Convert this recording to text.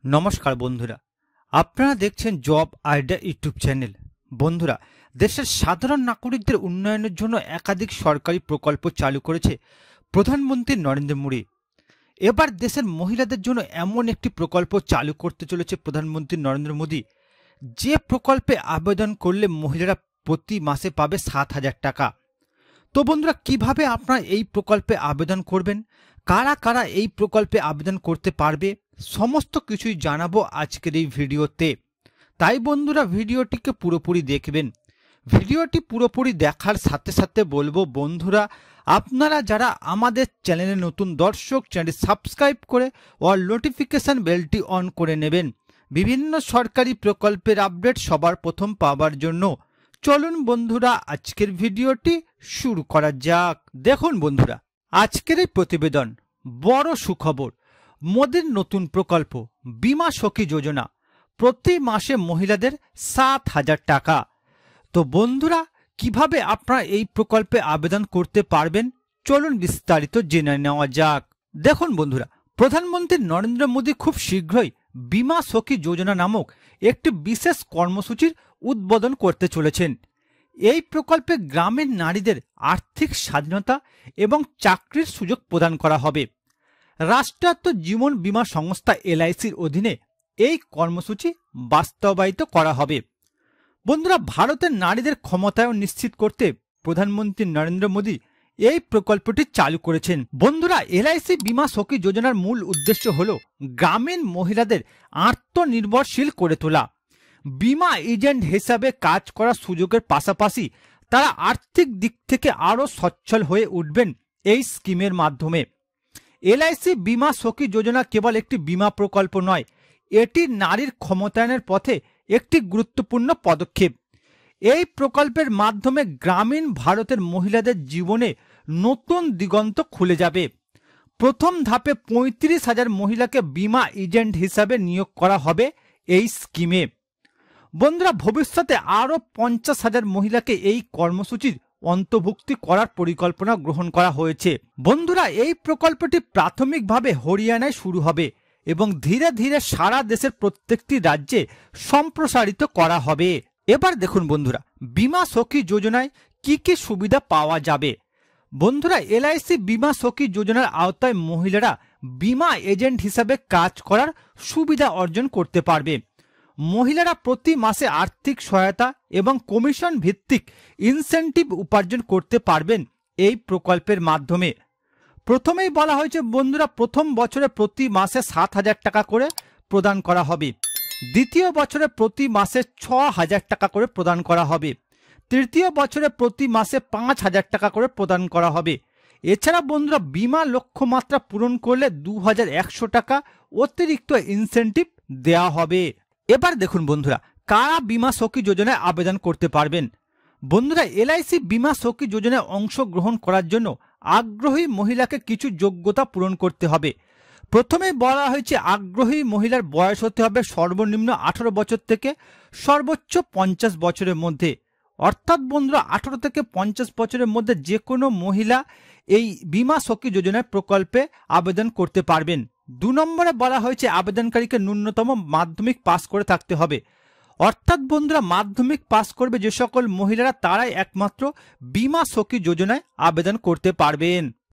নমস্কার বন্ধুরা, আপনারা দেখছেন জব আইডিয়া ইউটিউব চ্যানেল। বন্ধুরা, দেশের সাধারণ নাগরিকদের উন্নয়নের জন্য একাধিক সরকারি প্রকল্প চালু করেছে প্রধানমন্ত্রী নরেন্দ্র মোদী। এবার দেশের মহিলাদের জন্য এমন একটি প্রকল্প চালু করতে চলেছে প্রধানমন্ত্রী নরেন্দ্র মোদী, যে প্রকল্পে আবেদন করলে মহিলারা প্রতি মাসে পাবে 7,000 টাকা। তো বন্ধুরা, কিভাবে আপনারা এই প্রকল্পে আবেদন করবেন, কারা কারা এই প্রকল্পে আবেদন করতে পারবে, সমস্ত কিছুই জানাবো আজকের এই ভিডিওতে। তাই বন্ধুরা, ভিডিওটিকে পুরোপুরি দেখবেন। ভিডিওটি পুরোপুরি দেখার সাথে সাথে বলবো বন্ধুরা, আপনারা যারা আমাদের চ্যানেলে নতুন দর্শক, চ্যানেলটি সাবস্ক্রাইব করে অল নোটিফিকেশন বেলটি অন করে নেবেন বিভিন্ন সরকারি প্রকল্পের আপডেট সবার প্রথম পাওয়ার জন্য। চলুন বন্ধুরা, আজকের ভিডিওটি শুরু করা যাক। দেখুন বন্ধুরা, আজকের এই প্রতিবেদন বড় সুখবর। মোদীর নতুন প্রকল্প বীমা সখী যোজনা, প্রতি মাসে মহিলাদের 7,000 টাকা। তো বন্ধুরা, কিভাবে আপনারা এই প্রকল্পে আবেদন করতে পারবেন, চলুন বিস্তারিত জেনে নেওয়া যাক। দেখুন বন্ধুরা, প্রধানমন্ত্রী নরেন্দ্র মোদী খুব শীঘ্রই বীমা সখী যোজনা নামক একটি বিশেষ কর্মসূচির উদ্বোধন করতে চলেছেন। এই প্রকল্পে গ্রামের নারীদের আর্থিক স্বাধীনতা এবং চাকরির সুযোগ প্রদান করা হবে। রাষ্ট্রায়ত্ত জীবন বীমা সংস্থা LICর অধীনে এই কর্মসূচি বাস্তবায়িত করা হবে। বন্ধুরা, ভারতের নারীদের ক্ষমতায়ন নিশ্চিত করতে প্রধানমন্ত্রী নরেন্দ্র মোদী এই প্রকল্পটি চালু করেছেন। বন্ধুরা, LIC বীমা সখী যোজনার মূল উদ্দেশ্য হল গ্রামীণ মহিলাদের আত্মনির্ভরশীল করে তোলা। বীমা এজেন্ট হিসাবে কাজ করার সুযোগের পাশাপাশি তারা আর্থিক দিক থেকে আরও সচ্ছল হয়ে উঠবেন এই স্কিমের মাধ্যমে। LIC বীমা সখী যোজনা কেবল একটি বীমা প্রকল্প নয়, এটি নারীর ক্ষমতায়নের পথে একটি গুরুত্বপূর্ণ পদক্ষেপ। এই প্রকল্পের মাধ্যমে গ্রামীণ ভারতের মহিলাদের জীবনে নতুন দিগন্ত খুলে যাবে। প্রথম ধাপে 35,000 মহিলাকে বীমা এজেন্ট হিসাবে নিয়োগ করা হবে এই স্কিমে। বন্ধুরা, ভবিষ্যতে আরও 50,000 মহিলাকে এই কর্মসূচির অন্তর্ভুক্তি করার পরিকল্পনা গ্রহণ করা হয়েছে। বন্ধুরা, এই প্রকল্পটি প্রাথমিকভাবে হরিয়ানায় শুরু হবে এবং ধীরে ধীরে সারা দেশের প্রত্যেকটি রাজ্যে সম্প্রসারিত করা হবে। এবার দেখুন বন্ধুরা, বীমা সখী যোজনায় কি কি সুবিধা পাওয়া যাবে। বন্ধুরা, LIC বীমা সখী যোজনার আওতায় মহিলারা বীমা এজেন্ট হিসাবে কাজ করার সুবিধা অর্জন করতে পারবে। মহিলারা প্রতি মাসে আর্থিক সহায়তা এবং কমিশন ভিত্তিক ইনসেন্টিভ উপার্জন করতে পারবেন এই প্রকল্পের মাধ্যমে। প্রথমেই বলা হয়েছে বন্ধুরা, প্রথম বছরে প্রতি মাসে 7,000 টাকা করে প্রদান করা হবে। দ্বিতীয় বছরে প্রতি মাসে 6,000 টাকা করে প্রদান করা হবে। তৃতীয় বছরে প্রতি মাসে 5,000 টাকা করে প্রদান করা হবে। এছাড়া বন্ধুরা, বীমা লক্ষ্যমাত্রা পূরণ করলে 2,100 টাকা অতিরিক্ত ইনসেন্টিভ দেওয়া হবে। এবার দেখুন বন্ধুরা, কারা বীমা সখী যোজনায় আবেদন করতে পারবেন। বন্ধুরা, LIC বীমা সখী যোজনায় অংশগ্রহণ করার জন্য আগ্রহী মহিলাকে কিছু যোগ্যতা পূরণ করতে হবে। প্রথমে বলা হয়েছে আগ্রহী মহিলার বয়স হতে হবে সর্বনিম্ন 18 বছর থেকে সর্বোচ্চ 50 বছরের মধ্যে। অর্থাৎ বন্ধুরা, 18 থেকে 50 বছরের মধ্যে যে কোনো মহিলা এই বীমা সখী যোজনার প্রকল্পে আবেদন করতে পারবেন। 2 নম্বরে বলা হয়েছে আবেদনকারীকে ন্যূনতম মাধ্যমিক পাস করে থাকতে হবে। অর্থাৎ বন্ধুরা, মাধ্যমিক পাস করবে যে সকল মহিলারা, তারাই একমাত্র বীমা সখী যোজনায় আবেদন করতে পারবেন।